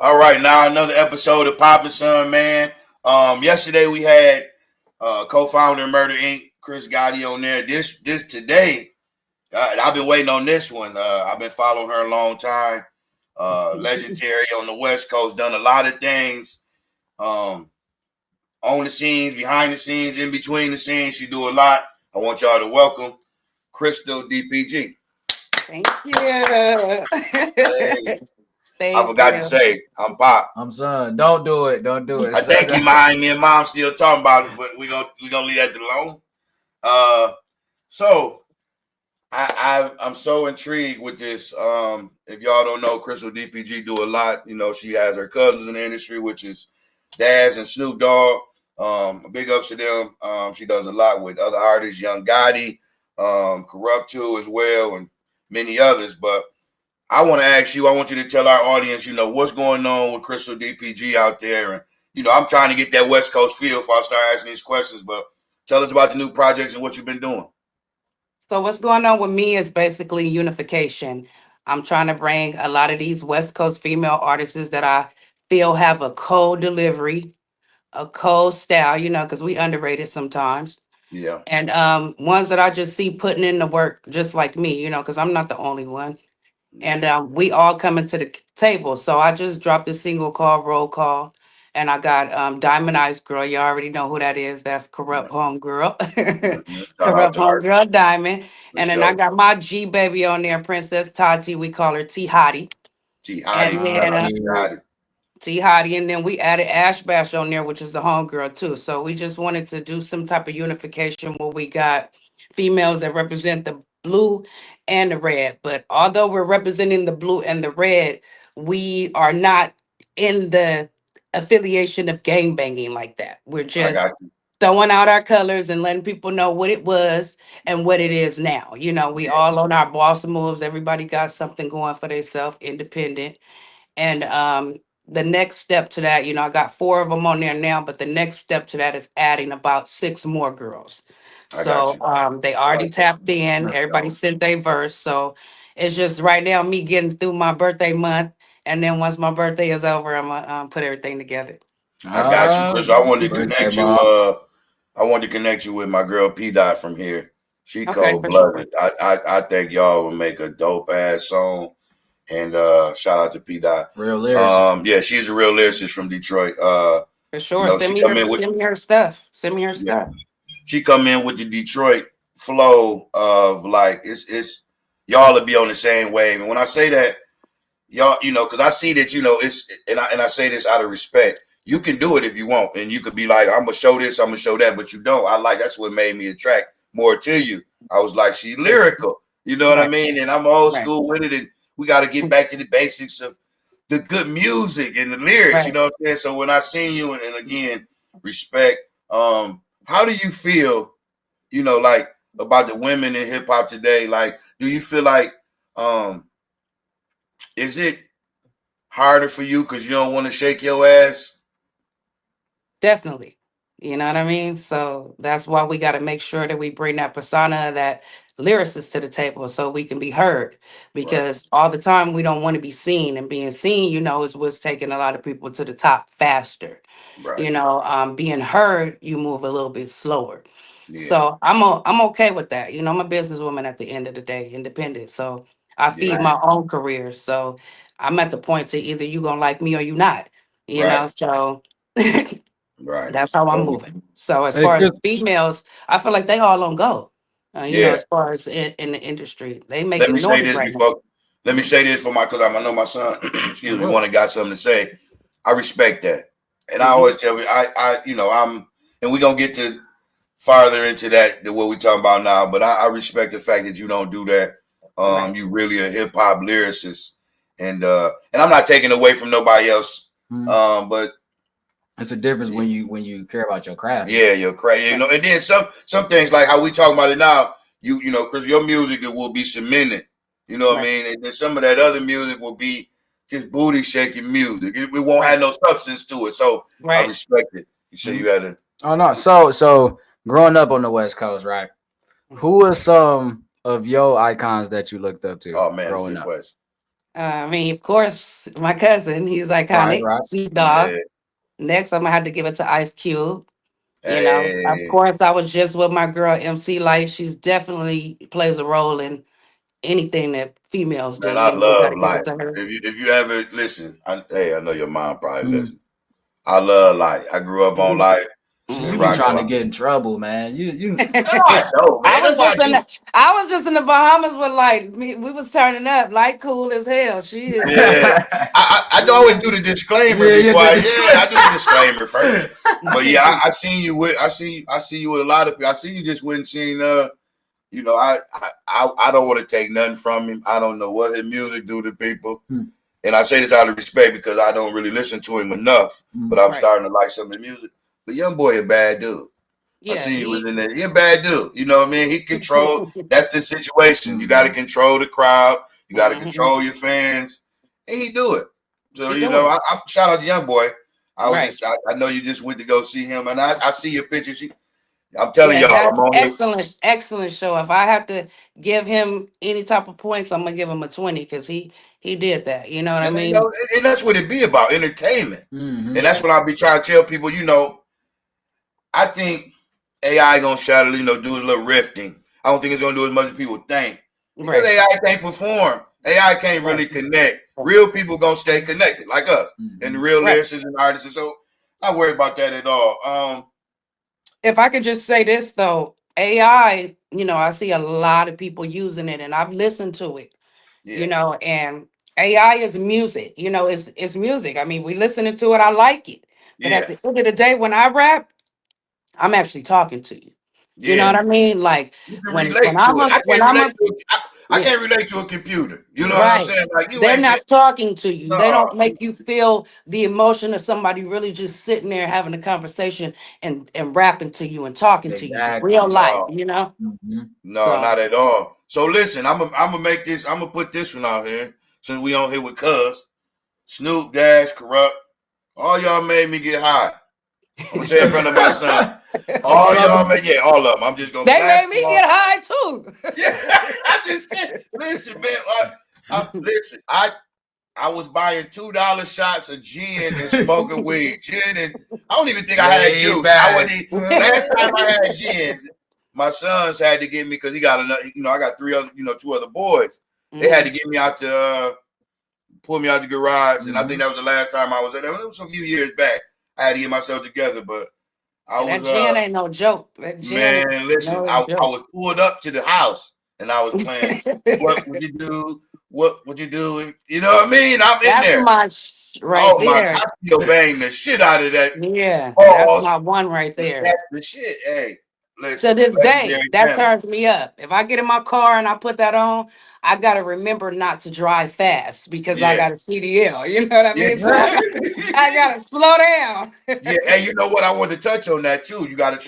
All right, now another episode of Papa Son, man. Yesterday we had co-founder of Murder Inc. Chris Gotti on there. This today, I've been waiting on this one. I've been following her a long time. Legendary on the West Coast, done a lot of things. Um, on the scenes, behind the scenes, in between the scenes, she do a lot. I want y'all to welcome Crystal DPG. Thank you. Hey, I Thank forgot to you. say, I'm Pop. I'm son. Don't do it. Don't do it, I son. think you mind me and Mom still talking about it, but we gonna leave that alone. Uh, so I'm so intrigued with this. If y'all don't know, Crystal DPG do a lot. You know, she has her cousins in the industry, which is Daz and Snoop Dogg. Big ups to them. She does a lot with other artists, Young Gotti, Corrupt too as well, and many others. But I want to ask you. I want you to tell our audience, you know, what's going on with Crystal DPG out there, and you know, I'm trying to get that West Coast feel before I start asking these questions. But tell us about the new projects and what you've been doing. So what's going on with me is basically unification. I'm trying to bring a lot of these West Coast female artists that I feel have a cold delivery, a cold style, because we underrated sometimes. Yeah, And ones that I just see putting in the work just like me, because I'm not the only one. And yeah, we all coming to the table. So I just dropped a single called Roll Call. And I got Diamond Ice Girl. You already know who that is. That's yeah. Corrupt Homegirl. Shout out Corrupt to her Homegirl Diamond. for And then I sure. got my G baby on there, Princess Tati. We call her T Hottie. T And Hottie, shout then out Yeah. to Hottie. T Hottie, and then we added Ash Bash on there, which is the homegirl too. So we just wanted to do some type of unification where we got females that represent the blue and the red. But although we're representing the blue and the red, we are not in the affiliation of gang banging like that. We're I got just you. throwing out our colors and letting people know what it was and what it is now. We Yeah, all on our boss moves. Everybody got something going for themselves, independent. And the next step to that, I got four of them on there now, but the next step to that is adding about six more girls. I got So you. they I already like that. tapped in. That's Everybody dope. sent their verse. So it's just right now me getting through my birthday month. And then once my birthday is over, I'm going to put everything together. I got you, Chris. I wanted to Birthday connect you. mom. I wanted to connect you with my girl P Dot from here. She Okay, cold for sure. blooded. I think y'all will make a dope ass song. And shout out to P Dot. Real lyricist. Yeah, she's a real lyricist from Detroit. For You sure. know, Send she me come her in with send me her stuff. Send me her yeah, stuff. she come in with the Detroit flow of like it's y'all will be on the same wave. And when I say that, y'all, you know, because I see that, you know, it's and I say this out of respect. You can do it if you want, and you could be like, I'm gonna show this, I'm gonna show that, but you don't. I like that's what made me attract more to you. I was like, she lyrical, you know what I Right. mean? And I'm old Right. school with it, and we got to get back to the basics of the good music and the lyrics. You Right. know what I'm saying? So when I seen you, and again, respect. How do you feel? You know, like about the women in hip hop today. Like, do you feel like is it harder for you because you don't want to shake your ass? Definitely. You know what I mean? So that's why we got to make sure that we bring that persona, that lyricist to the table so we can be heard. Right, Because all the time we don't want to be seen, and being seen, is what's taking a lot of people to the top faster. right. Being heard, you move a little bit slower. Yeah, So I'm okay with that. I'm a businesswoman at the end of the day, independent. So I feed yeah. my own career. So I'm at the point to either you gonna like me or you not. Right, So right. that's how I'm Totally. moving. So as Hey, far as Chris. the females, I feel like they all on go. Yeah. As far as in the industry, they Let me making say noise this right now. before. Let me say this for my because I know my son. Excuse me. What? One that got something to say. I respect that, and I Hmm. always tell you, you know, and we're gonna get to farther into that than what we talking about now. But I respect the fact that you don't do that. Right. You really a hip hop lyricist, and I'm not taking away from nobody else. Hmm. But It's a difference when you care about your craft. yeah, you're crazy. You Right. know, and then some things like how we talking about it now. You know, because your music it will be cemented. You know what I Right. mean? And then some of that other music will be just booty shaking music. It won't have Right. no substance to it. So I Right. respect it. You say Hmm. you had to. Oh no. So growing up on the West Coast, right? Who are some of your icons that you looked up to Oh man, that's a growing good up? question. I mean, of course, my cousin, he's Right, iconic. right. Snoop Dogg. Yeah. Next, I'm gonna have to give it to Ice Cube. You know, of Hey, course, I was just with my girl MC Light. She's definitely plays a role in anything that females do. man, I You know, we love gotta give it life. to her. If you ever listen, I know your mom probably Mm. listen. I love life. I grew up on life See, and you be rock. trying to get in trouble, man. You No, I know, I man. was That's why just in I was just in the Bahamas with like me, we was turning up, like cool as hell. She is yeah. I you always do know. the disclaimer yeah, before the I do the disclaimer first. But yeah, Mhm. I seen you with I see you with a lot of people. I see you just went and seen you know, I don't want to take nothing from him. I don't know what his music do to people. Hmm. And I say this out of respect because I don't really listen to him enough, but I'm Right. starting to like some of his music. But young boy a bad dude. I Yeah, seen you was he in there. He a bad dude. You know what I mean? He control. That's the situation. You got to control the crowd. You got to Mhm. control your fans, and he do it. So He you know, doing it. I shout out to young boy. Right. I know you just went to go see him, and I see your pictures. I'm telling Yeah, y'all, I'm that's on here. excellent show. If I have to give him any type of points, I'm gonna give him a 20 because he did that. You know what I And, you mean? know, and that's what it be about, entertainment. And Yeah. that's what I be trying to tell people. You know, I think AI gonna shadow, do a little rifting. I don't think it's gonna do as much as people think because Right. AI can't perform. AI can't Right. really connect. Real people gonna stay connected, like us, and the real Right. lyricists and artists. So not worried about that at all. If I could just say this though, AI, I see a lot of people using it and I've listened to it, Yeah, and AI is music, it's music. I mean, we listening to it, I like it. But at yeah, the end of the day, when I rap, I'm actually talking to you. You know yeah. what I mean? Like You can when relate to I'm it. a when I'm a I yeah, can't relate to a computer. You know what I'm right. saying? Like you They're ain't not just talking to you. They no. don't make you feel the emotion of somebody really just sitting there having a conversation and rapping to you and talking to you. Exactly. Real life, No, no, So not at all. So listen, I'm gonna make this. I'm gonna put this one out here since we on here with Cuz Snoop Dash Corrupt. All y'all made me get high. I'm gonna say in front of my son. All All of y'all them. made, yeah, all of them. I'm just gonna they blast made them me all. get high too. Yeah, I just said, listen, man. Listen, I was buying $2 shots of gin and smoking weed. Gin and I don't even think I had Way juice. I back. wouldn't. Last time I had gin, my sons had to get me because he got another. I got two other boys. They had to Mhm. get me out to pull me out the garage, and I think Mhm. that was the last time I was there. It was a few years back. I had to get myself together, but I Yeah, that was gin ain't no joke. That gin ain't man. Listen, no I joke. was pulled up to the house, and I was playing. What would you do? What would you do? You know what I mean? I'm in That's there. my right Oh my! there. I still bang the shit out of that. Yeah, that's Pause. my one right there. That's the shit. Hey, To listen, this day, legendary that family. turns me up. If I get in my car and I put that on, I gotta remember not to drive fast because I Yeah, got a CDL. You know what I yeah, mean? So I gotta slow down. yeah. Hey, you know what? I want to touch on that too. You got a Mm,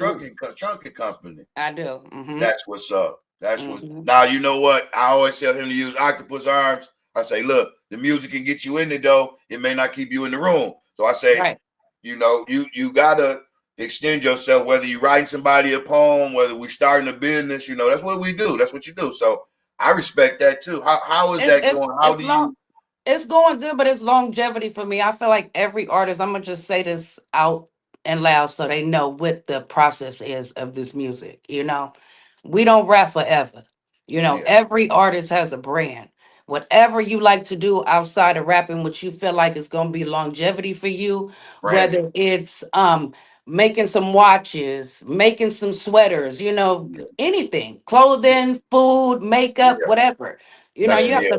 trucking company. I do. Mm-hmm. That's what's up. That's what's Mm-hmm. now. You know what? I always tell him to use octopus arms. I say, look, the music can get you in the door. It may not keep you in the room. So I say, Right. you gotta extend yourself, whether you're writing somebody a poem, whether we're starting a business, that's what we do. That's what you do. So I respect that too. How is It's that it's going? How it's do long. you It's going good, but it's longevity for me. I feel like every artist, I'm gonna just say this out and loud so they know what the process is of this music. We don't rap forever. yeah, Every artist has a brand. Whatever you like to do outside of rapping, what you feel like is gonna be longevity for you, branding? whether it's making some watches, making some sweaters, Yeah, anything, yeah, clothing, food, makeup, yeah. whatever. That's You have yeah,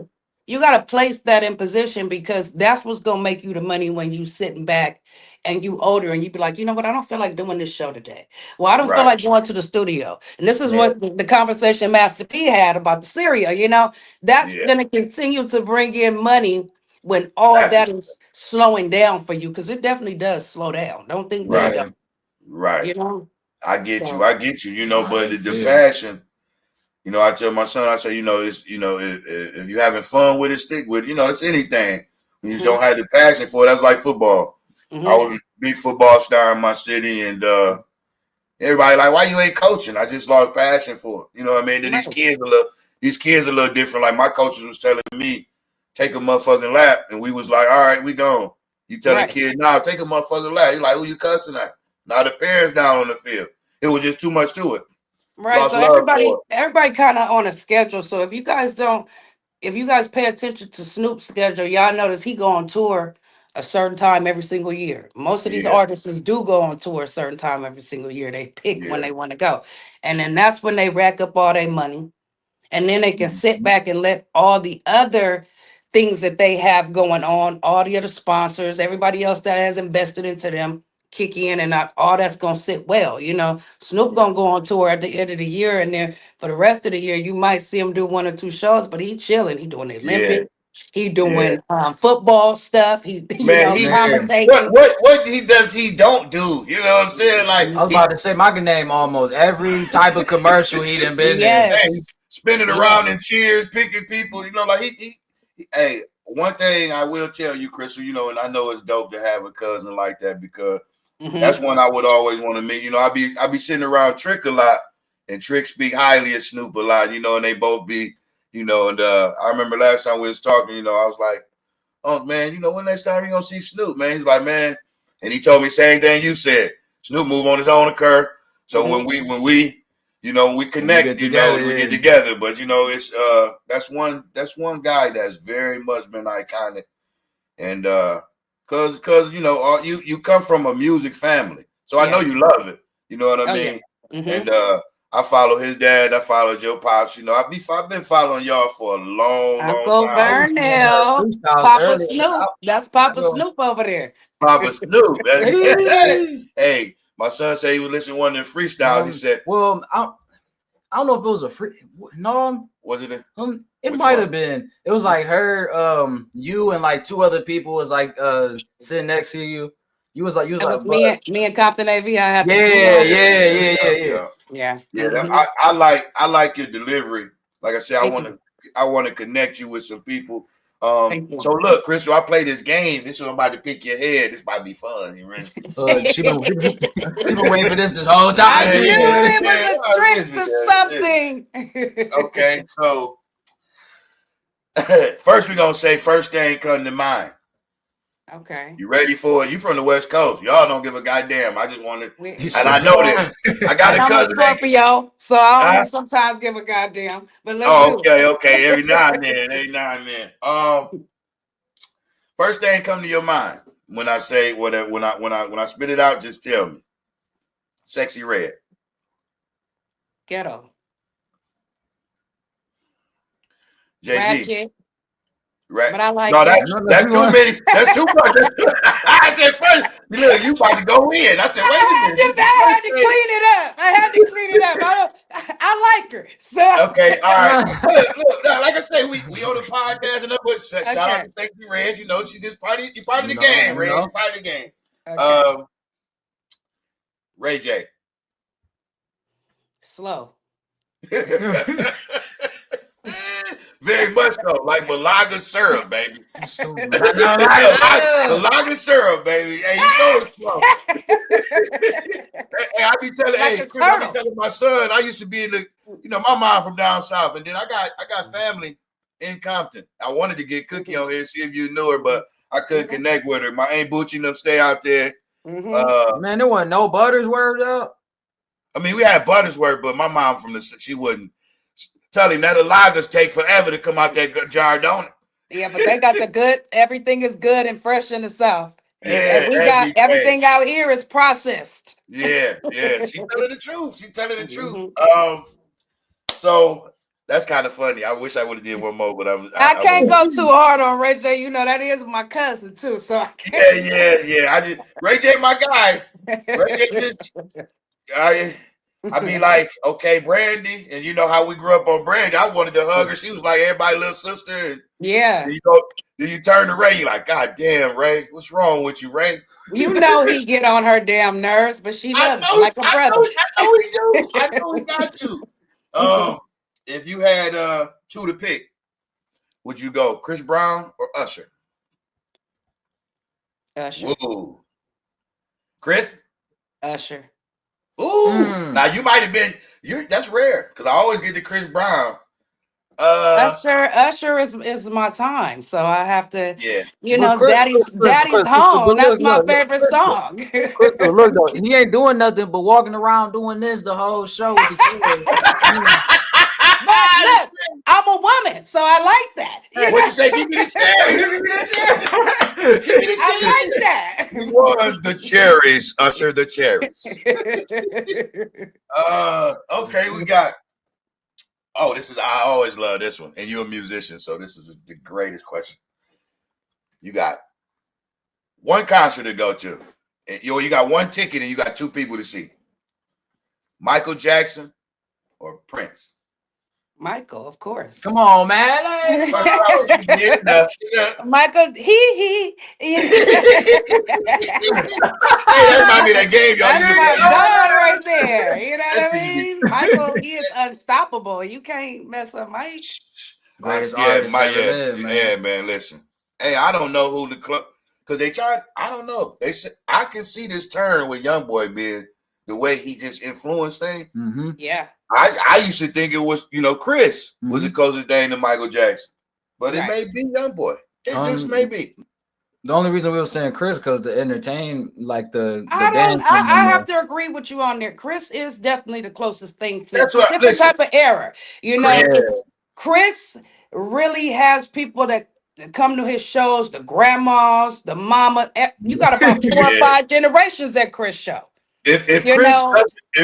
to place that in position because that's what's gonna make you the money when you sitting back and you older and you be like, you know what, I don't feel like doing this show today. Well, I don't feel right. like going to the studio. And this is Yeah, what the conversation Master P had about the Syria, that's yeah. gonna continue to bring in money when all That's that is slowing down for you, because it definitely does slow down. Don't think that it right, don't, Yeah. right. you know. I get you. So I get you. Nah, But they the feel. passion. I tell my son, I say, it's, if you're having fun with it, stick with it. It's anything. When you just hmm don't have the passion for it, that's like football. I hmm was a big football star in my city, and everybody like, why you ain't coaching? I just lost passion for it. You know what I mean? Then right. these kids are a little different. Like my coaches was telling me, take a motherfucking lap, and we was like, all right, we gone. You tell the Right. kid, nah, take a motherfucking lap. He's like, who you cussing at? Now the parents down on the field. It was just too much to it. Right. Lost So love for everybody kind of on a schedule. So if you guys pay attention to Snoop's schedule, y'all notice he go on tour a certain time every single year. Most of these Yeah. artists do go on tour a certain time every single year. They pick when Yeah. they want to go. And then that's when they rack up all their money. And then they can sit back and let all the other things that they have going on, all the other sponsors, everybody else that has invested into them, kick in, and not all that's gonna sit well. Snoop gonna go on tour at the end of the year, and then for the rest of the year, you might see him do 1 or 2 shows, but he chilling. He doing the Yeah. Olympics. He Yeah. doing football stuff. He, Man, he Man. commentating. what he does he don't do. You know what I'm saying? Like I was about to say, my name almost every type of commercial he done been in. Hey, Yes. spinning Yeah. around in cheers, picking people. Like he hey, one thing I will tell you, Crystal, and I know it's dope to have a cousin like that because that's one I would always want to meet. I be sitting around Trick a lot, and Trick speak highly of Snoop a lot, and they both be, and I remember last time we was talking, I was like, oh man, when next time you gonna see Snoop, man? He's like, man, and he told me same thing you said. Snoop move on his own occur. So when we we connect, we get together. But it's that's one guy that's very much been iconic, and cause you come from a music family, so I know you love it. You know what I mean? Yeah. And I follow his dad. I followed your pops. I've been following y'all for a long Uncle time. Vernell, Papa Snoop. That's Papa Snoop over there. Papa Snoop. Hey. Hey, my son said he would listen to one of the freestyles. He said, well, I don't know if it was a free. No, was it? It might have been. It was like her, you and like 2 other people was like sitting next to you. You was like me and Compton AV. I had yeah. I like your delivery. Like I said, I want to connect you with some people. So look, Crystal, I play this game. This one I'm about to pick your head. This might be fun. You ready? She been waiting for this whole time. I knew it was a trick to something. Okay, so first we're gonna say first thing come to mind. Okay. You ready for it? You from the West Coast. Y'all don't give a goddamn. I just wanted, and I know this. I got a cousin. I'm a Scorpio, so I don't sometimes give a goddamn. But let's okay. Every now and then. First thing come to your mind when I say whatever. When I spit it out, just tell me. Sexy Red. Ghetto. JG. Ratchet. Right. But I like that's too many. That's too much. I said first, look, you about to go in. I said, wait a minute. I had to clean it up. I like her. So okay, all right. Look, like I say, we on the podcast and but shout out to Sexy Red. She's just part of the game, Red. You're part of the game. Okay. Ray J. Slow. Very much so, like Malaga syrup, baby. Malaga syrup, baby. Hey, it's slow. Hey, I be telling, I be telling my son, I used to be in the, my mom from down south, and then I got family in Compton. I wanted to get Cookie on here, see if you knew her, but I couldn't connect with her. My Aunt Boochie and them stay out there. Man, there wasn't no Buttersworth out. I mean, we had Buttersworth, but my mom she wouldn't. Tell him that the lagers take forever to come out that jar, don't it? Yeah, but they got the good. Everything is good and fresh in the South. Yeah, and we got everything out here is processed. Yeah. She's telling the truth. So that's kind of funny. I wish I would have did one more, but I can't go too hard on Ray J. That is my cousin too, so I can't. Yeah. Ray J, my guy. Ray J just I be like, okay, Brandy, and you know how we grew up on Brandy. I wanted to hug her. She was like everybody's little sister. And yeah. Then you turn to Ray, you're like, God damn, Ray, what's wrong with you, Ray? He get on her damn nerves, but she loves him like a brother. I know he got to. If you had 2 to pick, would you go Chris Brown or Usher? Usher. Whoa. Chris? Usher. Ooh. Now you might have been that's rare because I always get to Chris Brown. Uh, Usher is my time, so I have to, yeah. But Daddy's But home. That's my look, favorite song. Crystal, look though, he ain't doing nothing but walking around doing this the whole show with the chair. But look, I'm a woman, so I like that. What you say? Give me the cherry. Give me the cherry. Give me the I cherry. like You want the cherries, Usher, the cherries. that. Okay, we got. Oh, this is. I always love this one, and you're a musician, so this is the greatest question. You got one concert to go to, and you got one ticket, and you got two people to see: Michael Jackson or Prince. Michael, of course. Come on, man. Michael, he. Hey, that remind me of that game y'all That's used to my play. dog right there. You know what I That used to be- mean? Michael, he is unstoppable. You can't mess up Mike. Greatest yeah, artist ever lived, man. Yeah, man. Listen, hey, I don't know who the club because they tried. I don't know. They said I can see this turn with YoungBoy being the way he just influenced things. Mm-hmm. Yeah. I used to think it was Chris was the closest thing to Michael Jackson, but it may be YoungBoy. It just may be. The only reason we were saying Chris because to entertain like the I dance. have to agree with you on there. Chris is definitely the closest thing to That's it's a what. different Listen, type of era. You know, Chris, Chris really has people that come to his shows, the grandmas, the mama. You got about 4 or Yeah. 5 generations at Chris show. if You know,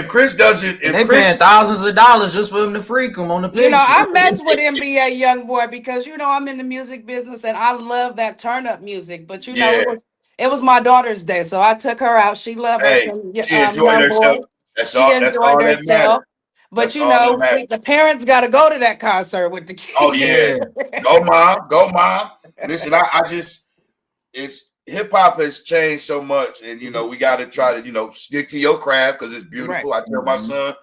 Chris doesn't, they paying thousands of dollars just for him to freak him on the picture. I mess with NBA YoungBoy because I'm in the music business and I love that turn up music. But it was my daughter's day, so I took her out. She loved her some she enjoyed herself. YoungBoy. That's She all. That's enjoyed all that matters. herself. But That's all that matters. the parents got to go to that concert with the kids. Oh yeah, go mom, go mom. Listen, I just it's hip hop has changed so much, and we got to try to stick to your craft because it's beautiful. Right. I tell my son,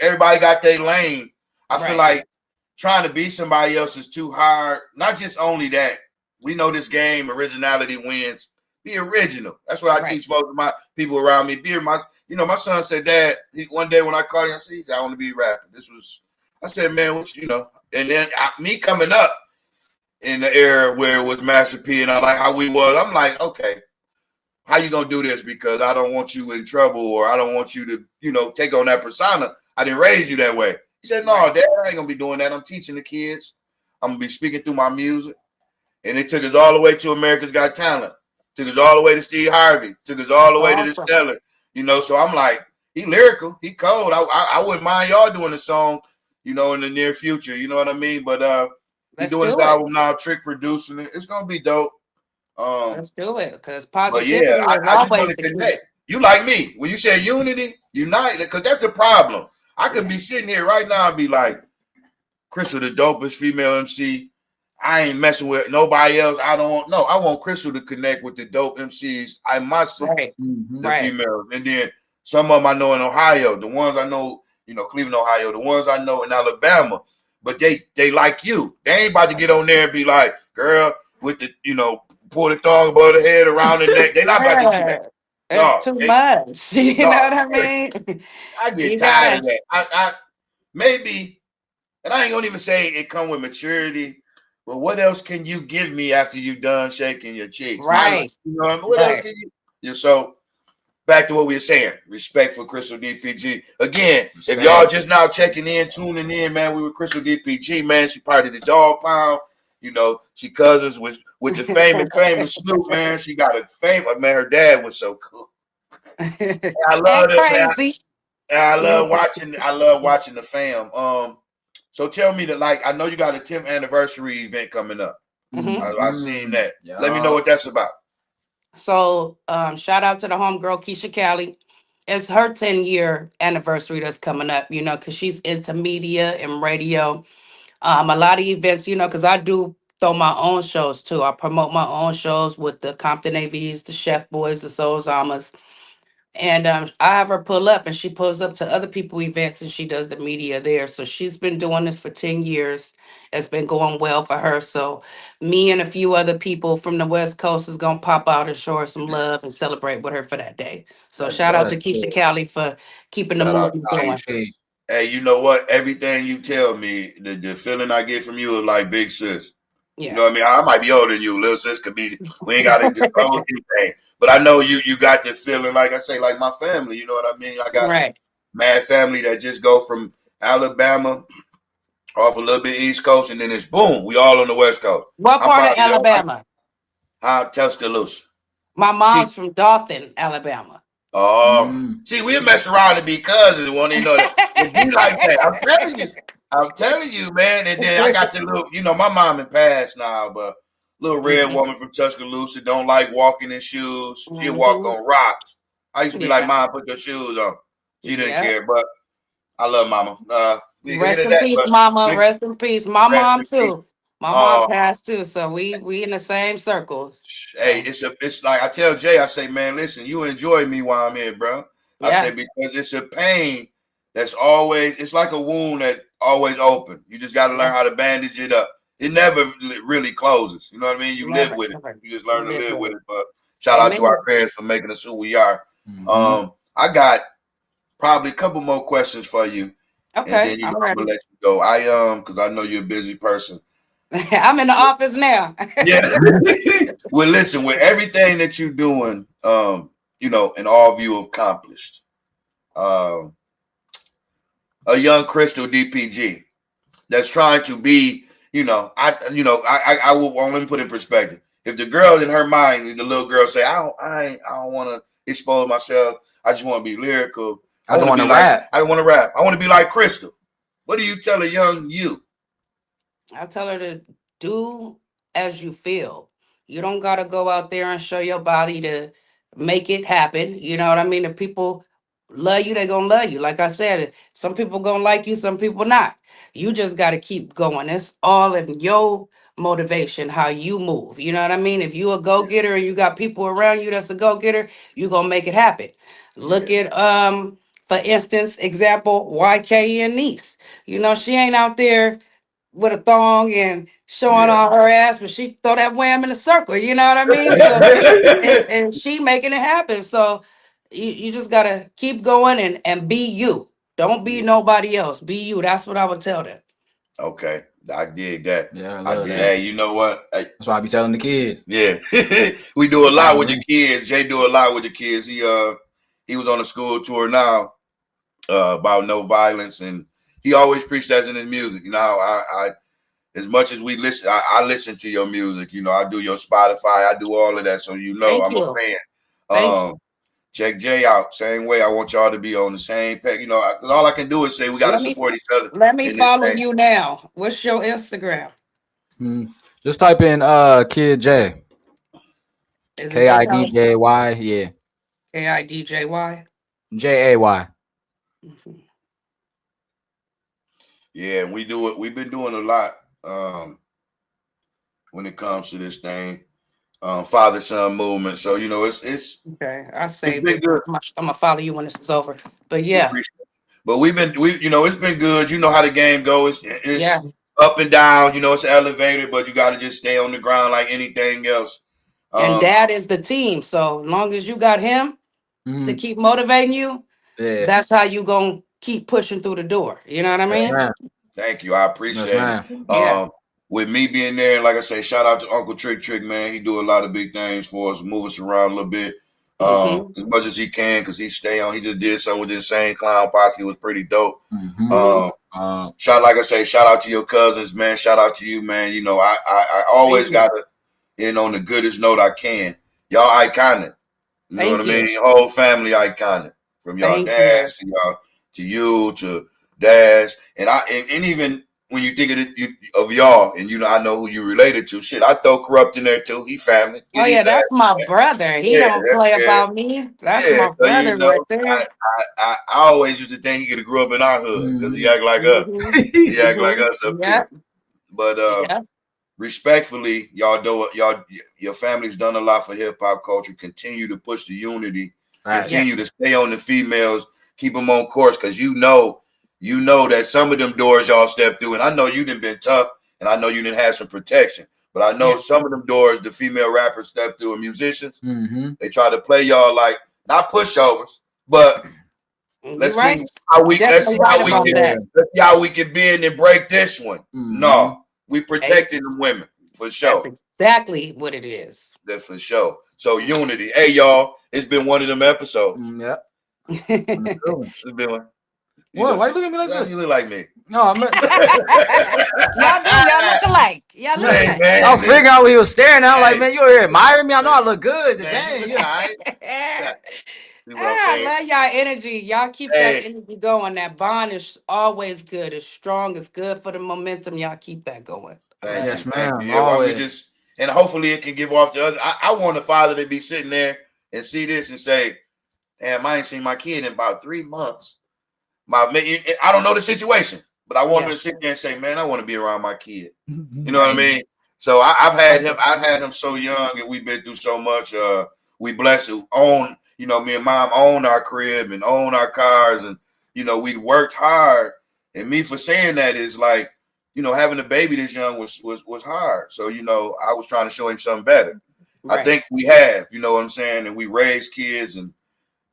everybody got their lane. I feel like trying to be somebody else is too hard. Not just only that, we know this game originality wins. Be original. That's what I teach most of my people around me. My son said, Dad, one day when I called him, I said, I want to be a rapper. I said, man, and then me coming up in the era where it was Master P and I like how we was, I'm like, okay, how you gonna do this? Because I don't want you in trouble or I don't want you to, take on that persona. I didn't raise you that way. He said, no, Dad, I ain't gonna be doing that. I'm teaching the kids. I'm gonna be speaking through my music. And it took us all the way to America's Got Talent. Took us all the way to Steve Harvey. Took us all the way to the Stellar. So I'm like, he lyrical, he cold. I wouldn't mind y'all doing a song, in the near future. You know what I mean? But he's doing his album now, Trick producing it. It's gonna be dope. Let's do it because positivity. But yeah, I just want to connect. You like me when you say unity, unite, because that's the problem. I could be sitting here right now and be like, Crystal, the dopest female MC. I ain't messing with nobody else. I want Crystal to connect with the dope MCs. I must the females. And then some of them I know in Ohio, the ones I know, Cleveland, Ohio, the ones I know in Alabama. But they like you. They ain't about to get on there and be like, girl, with the, pull the thong above the head around the neck. They not about to do that. That's too much. You know what I mean? I get tired of that. I maybe, and I ain't gonna even say it come with maturity. But what else can you give me after you done shaking your cheeks? Right. What else can you? So back to what we were saying. Respect for Crystal DPG. Again, if y'all just now checking in, tuning in, man, we were Crystal DPG, man. She part of the Dog Pound. She cousins with the famous Snoop, man. She got a famous man. Her dad was so cool. I love it, man. I love watching the fam. So tell me that, I know you got a 10th anniversary event coming up. I've seen that. Yeah. Let me know what that's about. So, shout out to the homegirl Keisha Cali. It's her 10-year anniversary that's coming up, because she's into media and radio. A lot of events, because I do throw my own shows too. I promote my own shows with the Compton AVs, the Chef Boys, the Soul Zamas. And I have her pull up and she pulls up to other people events and she does the media there. So she's been doing this for 10 years. It's been going well for her. So me and a few other people from the West Coast is going to pop out and show her some love and celebrate with her for that day. So shout out to Keisha Cali for keeping the movement going. Hey, you know what? Everything you tell me, the feeling I get from you is like big sis. You know Yeah. what I mean? I might be older than you. Little sis could be. We ain't got to disclose anything. But I know you got this feeling, like I say, like my family. You know what I mean? I got Right. mad family that just go from Alabama off a little bit East Coast, and then it's boom. We all on the West Coast. What I'm part of probably the Alabama? Tuscaloosa. My mom's from Dothan, Alabama. Oh, Mm. see, we mess around and be cousins. Want to know that it be like that? I'm telling you, man. And then I got the little, my mom in passed now, but little red woman from Tuscaloosa don't like walking in shoes. She'll walk Mhm. on rocks. I used to be like, Yeah. Mom, put your shoes on. She didn't Yeah. care, but I love Mama. We get Rest into in that, peace, but mama. Rest in peace. My rest mom in peace. too. My mom passed too. So we in the same circles. Hey, So it's like I tell Jay, I say, man, listen, you enjoy me while I'm here, bro. I say yeah. because it's a pain that's always, it's like a wound that always open. You just got to Yeah. learn how to bandage it up. It never really closes. You know what I mean? You live Never, with it. never. You just You learn to live live with with it. it. But shout out to our Amen. parents for making us who we are. Mm-hmm. I got probably a couple more questions for you, and Okay, then I'm I'm gonna ready. let you go. Because I know you're a busy person. I'm in the office now. Yeah. Well, listen, with everything that you're doing, in all view accomplished, um, a young Crystal DPG that's trying to be, I will let me put in perspective. If the girl in her mind, the little girl say, I don't want to expose myself. I just want to be lyrical. I just want to like, rap. I want to rap. I want to be like Crystal. What do you tell a young you? I tell her to do as you feel. You don't got to go out there and show your body to make it happen. You know what I mean? If people love you, they're going to love you. Like I said, some people going to like you, some people not. You just got to keep going. It's all in your motivation, how you move. You know what I mean? If you a go-getter and you got people around you that's a go-getter, you going to make it happen. Look Yeah. at for instance, example, YK and Niece. You know, she ain't out there with a thong and showing Yeah. all her ass, but she throw that wham in a circle. You know what I mean? So and she making it happen. So you just gotta keep going and be you. Don't be Yeah. nobody else. Be you. That's what I would tell them. Okay. I dig that. Yeah, I I love dig. that. Hey, you know what? That's why I be telling the kids. Yeah, we do a lot with the Mhm. kids. Jay do a lot with the kids. He was on a school tour now about no violence, and he always preached that in his music. You know, I as much as we listen, I listen to your music. You know, I do your Spotify, I do all of that, so Thank I'm a you. fan. Thank you. Check Jay out. Same way. I want y'all to be on the same page. You know, because all I can do is say we got to Let me support each other let me in this follow thing. you now. What's your Instagram? Just type in Kid J. Is it just how it's KIDJY. Yeah. KIDJY? JAY. Mhm. Yeah, we do it. We've been doing a lot when it comes to this thing. Father son movement. So it's Okay, I it's saved been it. good. I'm gonna follow you when this is over. But We yeah, appreciate it. But it's been good. You know how the game goes. yeah. It's up and down. You know, it's elevated, but you got to just stay on the ground like anything else. And Um, dad is the team. So long as you got him to Mhm. keep motivating you, Yeah. that's how you gonna keep pushing through the door. You know what I Yes, mean? ma'am. Thank you. I Yes, appreciate it. ma'am. Yeah. With me being there, and like I say, shout out to Uncle Trick, man. He do a lot of big things for us, move us around a little bit, Mm-hmm. as much as he can, because he stay on. He just did something with the Insane Clown Posse. It was pretty dope. Mm-hmm. Like I say, shout out to your cousins, man. Shout out to you, man. You know, I Thank always you. gotta end on the goodest note I can. Y'all iconic. You know what I Thank mean? you. Your whole family iconic. From y'all Thank you. dads to y'all to you to dads. And even when you think of y'all, and I know who you related to, shit, I throw Corrupt in there too. He family. Oh Get yeah, his ass that's in my brother. He there. don't play Yeah, about me. That's yeah. my So brother right I, there. I always used to think he could have grew up in our hood because he Mhm. act like us. Mm-hmm. He act like us up Mm-hmm. here. Yep. But Yep. respectfully, your family's done a lot for hip hop culture. Continue to push the unity. Facts. Yes. Continue to stay on the females. Keep them on course because you know that some of them doors y'all step through, and I know you done been tough, and I know you didn't have some protection. But I know Yeah. some of them doors the female rappers step through, and musicians Mm-hmm. they try to play y'all like not pushovers, but You're right. Let's see Definitely right how we about can that. let's see how we can bend and break this one. Mhm. No, we Hey, protecting the women for that's sure. exactly what it is. That's for sure. So unity. Hey y'all, it's been one of them episodes. Yep. It's been one. What? Why you looking at me like Yeah, that? you look like me. No, I meant. Y'all do. Y'all look alike. Y'all look Hey, alike. man, I was figuring out what he was staring at. I'm like, Hey. man, you here admiring me? I know I look good. Man, Dang, you you- look all right. See what I'm I saying? love y'all energy. Y'all keep that Hey. energy going. That bond is always good. It's strong. It's good for the momentum. Y'all keep that going. Thank Yes, you, thank you. ma'am. Yeah, why we Always. just and hopefully it can give off the other. I want a father to be sitting there and see this and say, "Damn, I ain't seen my kid in about 3 months." I don't know the situation, but I want him to sit there and say, "Man, I want to be around my kid." You know what I mean? So I've had him. I've had him so young, and we've been through so much. We blessed to own. You know, me and mom own our crib and own our cars, and you know we worked hard. And me for saying that is like, you know, having a baby this young was hard. So you know, I was trying to show him something better. I Right. think we have. You know what I'm saying? And we raised kids, and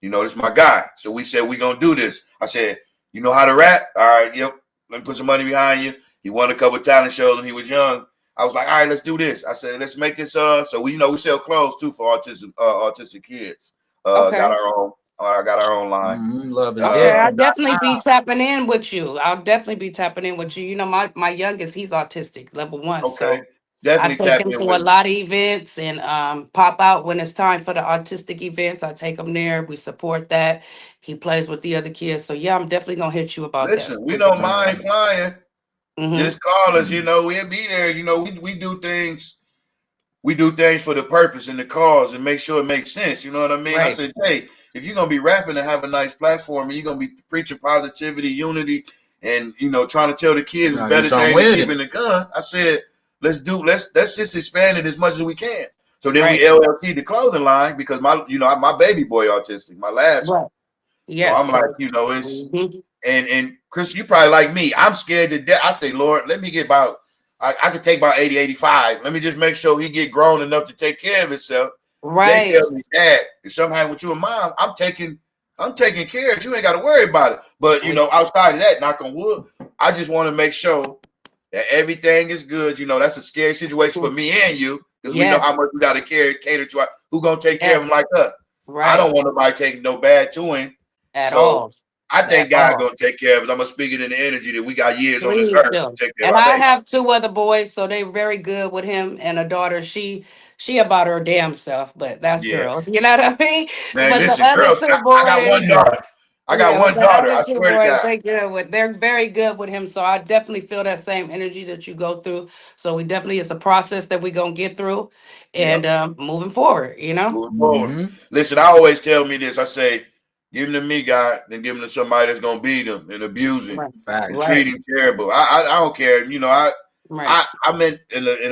you know, this is my guy. So we said we gonna do this. I said, you know how to rap? All right, yep. Let me put some money behind you. He won a couple of talent shows when he was young. I was like, all right, let's do this. I said, let's make this. So we, you know, we sell clothes too for autistic kids. Okay. Got our own. I got our own line. Love is Okay, I'll different. definitely be tapping in with you. I'll definitely be tapping in with you. You know, my youngest, he's autistic, level 1. Okay, So I definitely take tap him in to a with me. lot of events and pop out when it's time for the autistic events. I take him there. We support that. He plays with the other kids. So yeah, I'm definitely gonna hit you about that. Listen, we don't mind flying. Mm-hmm. Just call us. You know, we'll be there. You know, we do things. We do things for the purpose and the cause and make sure it makes sense. You know what I mean? Right. I said, hey, if you're gonna be rapping and have a nice platform and you're gonna be preaching positivity, unity, and you know, trying to tell the kids it's better than keeping the gun. I said, let's just expand it as much as we can. So then we LLC the clothing line because my baby boy autistic, my last one. Yes. So I'm like, you know, it's and Chris, you probably like me. I'm scared to death. I say, Lord, let me get about I could take about 80, 85. Let me just make sure he get grown enough to take care of himself. Right. They tell me, Dad, if something happened with you and mom, I'm taking care of it. You ain't got to worry about it. But you know, outside of that, knock on wood, I just want to make sure that everything is good. You know, that's a scary situation for me and you because we know how much we got to cater to our, who gonna take care of him like us. Right. I don't want nobody taking no bad to him at all. I think God gonna take care of it. I'm gonna speak it in the energy that we got years on this earth to take care and of I our baby. have 2 other boys, so they're very good with him, and a daughter. She about her damn self, but that's girls. You know what I mean? Man, but listen, the other girls, 2 boys, I got one daughter. I swear to God. They good with. They're very good with him. So I definitely feel that same energy that you go through. So we definitely it's a process that we're gonna get through, and moving forward. You know. Moving forward. Listen, I always tell me this. I say, give them to me, God, then give them to somebody that's gonna beat them and abuse him and treat him terrible. I don't care. You know, I'm in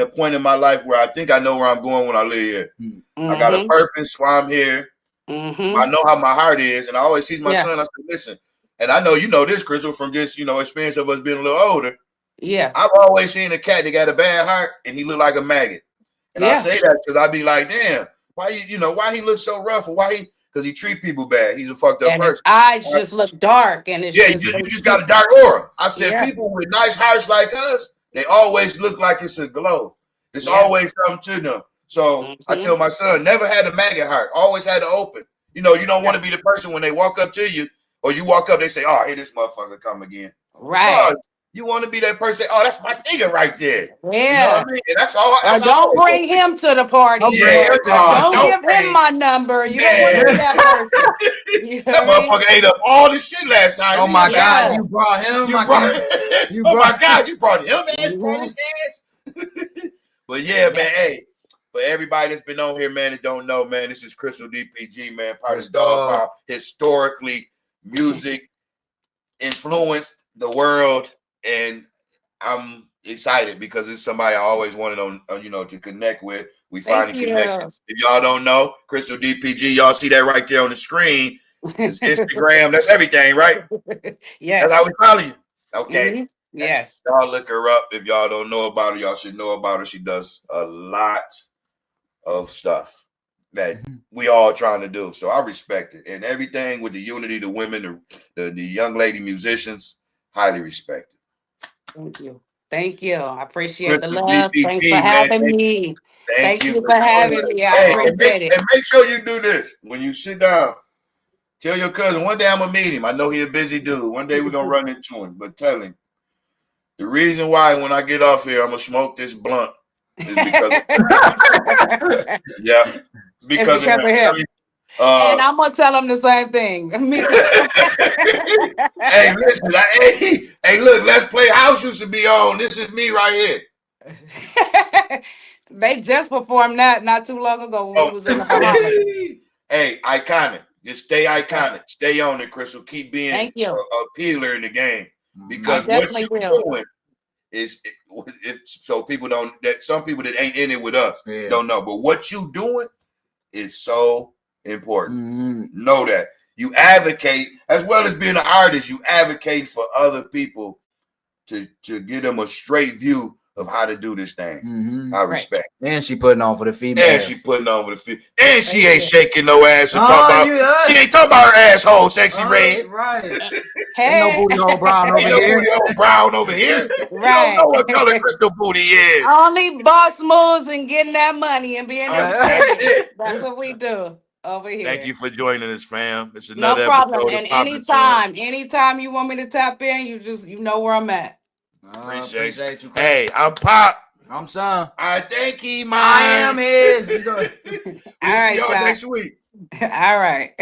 a point in my life where I think I know where I'm going when I live here. I got a purpose why I'm here. I know how my heart is, and I always teach my son. I said, listen, and I know you know this, Crystal, from just experience of us being a little older. Yeah, I've always seen a cat that got a bad heart, and he looked like a maggot. And I say that because I be like, damn, why why he looks so rough, or why because he treat people bad. He's a fucked up person. His eyes just look dark, and it's you just got a dark aura. I said people with nice hearts like us, they always look like it's a glow. It's always something to them. So I tell my son, never had a maggot heart, always had to open. You know, you don't want to be the person when they walk up to you, or you walk up, they say, "Oh, here this motherfucker come again." Right. No, you want to be that person. Oh, that's my nigga right there. Yeah. You know what I mean? And that's all. That's don't bring him to the party. Don't give him my number. You don't want to be that person. That motherfucker ate up all the shit last time. Oh my God, you brought him. Oh my God, you brought him, man. Brought his ass. But yeah, man, hey, for everybody that's been on here, man, that don't know, man, this is Crystal DPG, man, part of Dog Pound. Historically, music influenced the world, and I'm excited because it's somebody I always wanted to connect with. We finally connected. If y'all don't know, Crystal DPG, y'all see that right there on the screen. It's Instagram, that's everything, right? Yes. That's how we follow you. Okay. Yes. Y'all look her up. If y'all don't know about her, y'all should know about her. She does a lot of stuff. that we all trying to do. So I respect it. And everything with the unity, the women, the young lady musicians, highly respect it. Thank you. Thank you. I appreciate the Crystal love. Thanks for DPG, man. having me. Thank you for having joining us. me. I Hey, appreciate it. and make sure you do this when you sit down. Tell your cousin, one day I'm gonna meet him. I know he's a busy dude. One day we're gonna run into him. But tell him the reason why when I get off here, I'm gonna smoke this blunt is because yeah, because of him. And I'm gonna tell him the same thing. Me too. Hey, listen, hey, look, Let's Play House used to be on. This is me right here. They just performed that not too long ago when we was in the Bahamas. Hey, iconic. Just stay iconic. Stay on it, Crystal. Keep being a peeler in the game. Because what you're doing is so people don't, that some people that ain't in it with us don't know. But what you doing is so important. Know that. You advocate, as well as being an artist, you advocate for other people to give them a straight view of how to do this thing. I respect. And she putting on for the female. And she putting on for the female. And she ain't shaking no ass. She ain't talking about her asshole, sexy red. Right. Ain't no booty hole brown over here. Booty hole brown over here. Right. You don't know what color Crystal booty is. Only boss moves and getting that money and being that's what we do over here. Thank you for joining us, fam. It's another no problem. episode And anytime you want me to tap in, you know where I'm at. Appreciate you. Hey, I'm Pop. I'm Son. I think he mine. I am his. We'll see y'all next week. All right.